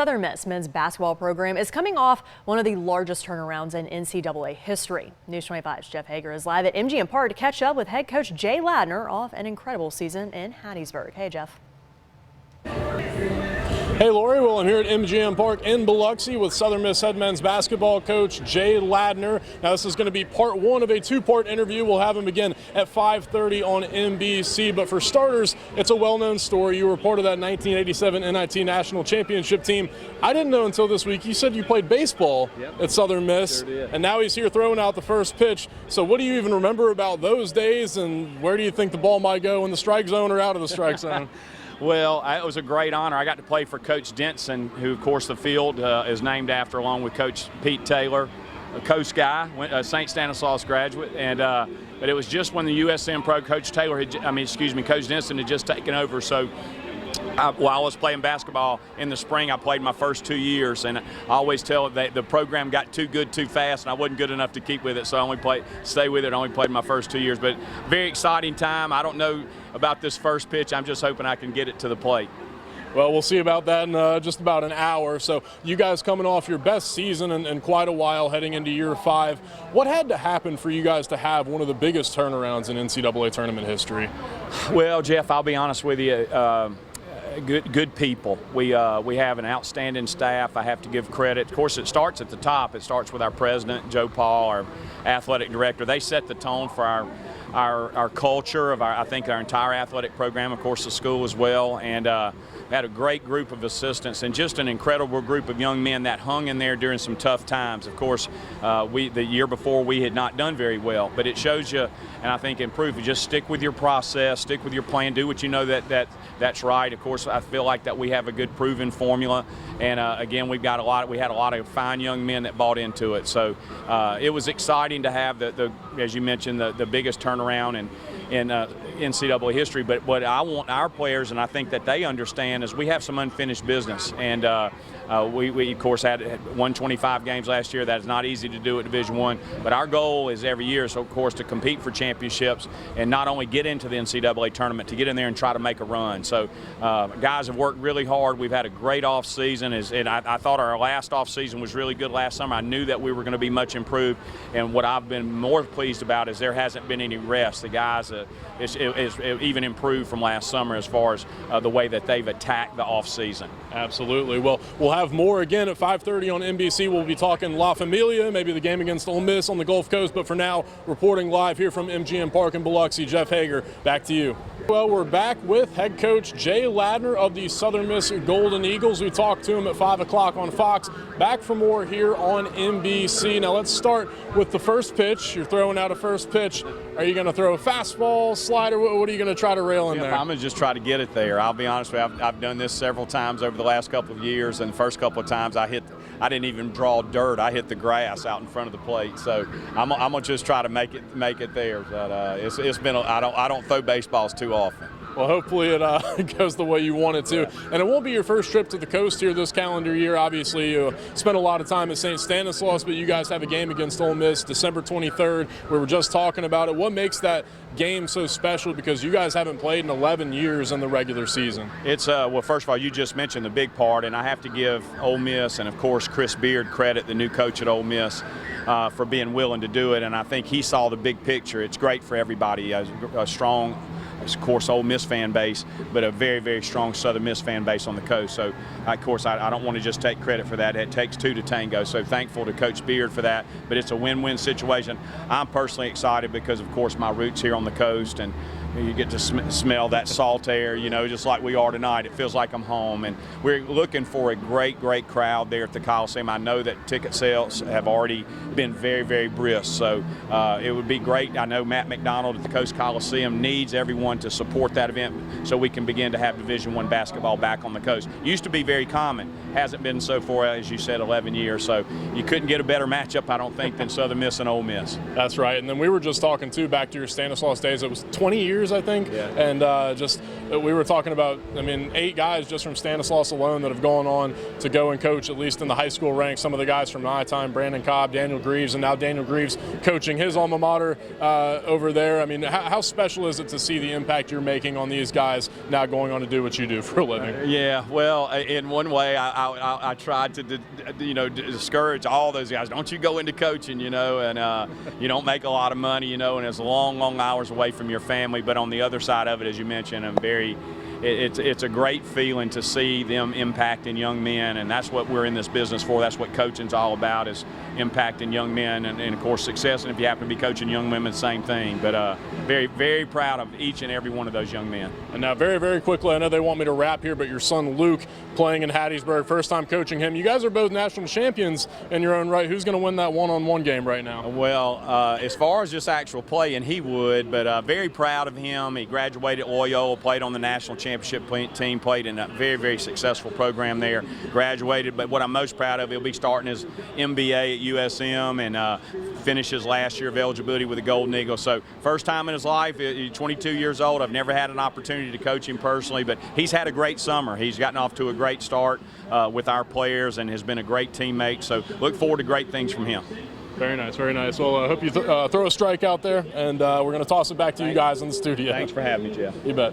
Southern Miss men's basketball program is coming off one of the largest turnarounds in NCAA history. News 25's Jeff Hager is live at MGM Park to catch up with head coach Jay Ladner off an incredible season in Hattiesburg. Hey, Jeff. Hey, Lori. Well, I'm here at MGM Park in Biloxi with Southern Miss head men's basketball coach Jay Ladner. Now, this is going to be part one of a two-part interview. We'll have him again at 5:30 on NBC. But for starters, it's a well-known story. You were part of that 1987 NIT National Championship team. I didn't know until this week. You said you played baseball at Southern Miss, sure did. And now he's here throwing out the first pitch. So what do you even remember about those days, and where do you think the ball might go in the strike zone or out of the strike zone? Well, it was a great honor. I got to play for Coach Denson, who, of course, the field is named after, along with Coach Pete Taylor, a Coast guy, St. Stanislaus graduate. And but it was just when the USM pro Coach Coach Denson had just taken over. So while I was playing basketball in the spring, I played my first 2 years, and I always tell it that the program got too good too fast, and I wasn't good enough to keep with it, so I only stay with it. I only played my first 2 years, but very exciting time. I don't know about this first pitch. I'm just hoping I can get it to the plate. Well, we'll see about that in just about an hour. So you guys coming off your best season in quite a while, heading into year 5. What had to happen for you guys to have one of the biggest turnarounds in NCAA tournament history? Well, Jeff, I'll be honest with you. Good people. We have an outstanding staff. I have to give credit. Of course, it starts at the top. It starts with our president, Joe Paul, our athletic director. They set the tone for our culture of I think our entire athletic program, of course the school as well, and we had a great group of assistants and just an incredible group of young men that hung in there during some tough times. Of course, the year before we had not done very well, but it shows you, and I think improve. You just stick with your process, stick with your plan, do what you know that's right. Of course, I feel like that we have a good proven formula, and again, we had a lot of fine young men that bought into it. So it was exciting to have as you mentioned, the biggest turnaround in NCAA history. But what I want our players, and I think that they understand, is we have some unfinished business, and we of course had 125 games last year. That is not easy to do at Division I, but our goal is every year, so of course, to compete for championships and not only get into the NCAA tournament, to get in there and try to make a run. So guys have worked really hard. We've had a great off season, and I thought our last off season was really good last summer. I knew that we were going to be much improved, and what I've been more pleased about is there hasn't been any rest. The guys is even improved from last summer as far as the way that they've attacked the off season. Absolutely. Well, we'll have more again at 5:30 on NBC. We'll be talking La Familia, maybe the game against Ole Miss on the Gulf Coast. But for now, reporting live here from MGM Park in Biloxi, Jeff Hager, back to you. Well, we're back with head coach Jay Ladner of the Southern Miss Golden Eagles. We talked to him at 5 o'clock on Fox. Back for more here on NBC. Now let's start with the first pitch. You're throwing out a first pitch. Are you going to throw a fastball, slider? What are you going to try to rail in there? I'm going to just try to get it there. I'll be honest with you. I've done this several times over the last couple of years, and the first couple of times I didn't even draw dirt. I hit the grass out in front of the plate. So I'm going to just try to make it there. But it's been I don't throw baseballs too often. Well, hopefully it goes the way you want it to. And it won't be your first trip to the coast here this calendar year. Obviously, you spent a lot of time at St. Stanislaus, but you guys have a game against Ole Miss December 23rd. We were just talking about it. What makes that game so special? Because you guys haven't played in 11 years in the regular season. It's well, first of all, you just mentioned the big part, and I have to give Ole Miss and, of course, Chris Beard credit, the new coach at Ole Miss, for being willing to do it. And I think he saw the big picture. It's great for everybody. A strong, of course, Ole Miss fan base, but a very, very strong Southern Miss fan base on the coast. So, of course, I don't want to just take credit for that. It takes two to tango. So thankful to Coach Beard for that. But it's a win-win situation. I'm personally excited because, of course, my roots here on the coast, and you get to smell that salt air, just like we are tonight. It feels like I'm home. And we're looking for a great, great crowd there at the Coliseum. I know that ticket sales have already been very, very brisk. So it would be great. I know Matt McDonald at the Coast Coliseum needs everyone to support that event so we can begin to have Division I basketball back on the coast. Used to be very common. Hasn't been so for, as you said, 11 years. So you couldn't get a better matchup, I don't think, than Southern Miss and Ole Miss. That's right. And then we were just talking, too, back to your Stanislaus days. It was 20 years years, I think. Yeah. And we were talking about, I mean, 8 guys just from Stanislaus alone that have gone on to go and coach, at least in the high school ranks. Some of the guys from my time, Brandon Cobb, Daniel Greaves, and now Daniel Greaves coaching his alma mater over there. I mean, how special is it to see the impact you're making on these guys now going on to do what you do for a living? Yeah, well, in one way, I tried to, discourage all those guys. Don't you go into coaching, and you don't make a lot of money, and it's long, long hours away from your family. But on the other side of it, as you mentioned, it's a great feeling to see them impacting young men, and that's what we're in this business for. That's what coaching's all about, is impacting young men, and of course success. And if you happen to be coaching young women, same thing. But very, very proud of each and every one of those young men. And now, very, very quickly, I know they want me to wrap here, but your son Luke playing in Hattiesburg, first time coaching him. You guys are both national champions in your own right. Who's going to win that one-on-one game right now? Well, as far as just actual playing, he would, but very proud of him. He graduated Loyola, played on the national championship team, played in a very, very successful program there, graduated. But what I'm most proud of, he'll be starting his MBA at USM and finish his last year of eligibility with the Golden Eagle. So first time in his life. He's 22 years old. I've never had an opportunity to coach him personally, but he's had a great summer. He's gotten off to a great start with our players and has been a great teammate. So look forward to great things from him. Very nice, very nice. Well, I hope you throw a strike out there, and we're going to toss it back to you guys in the studio. Thanks for having me, Jeff. You bet.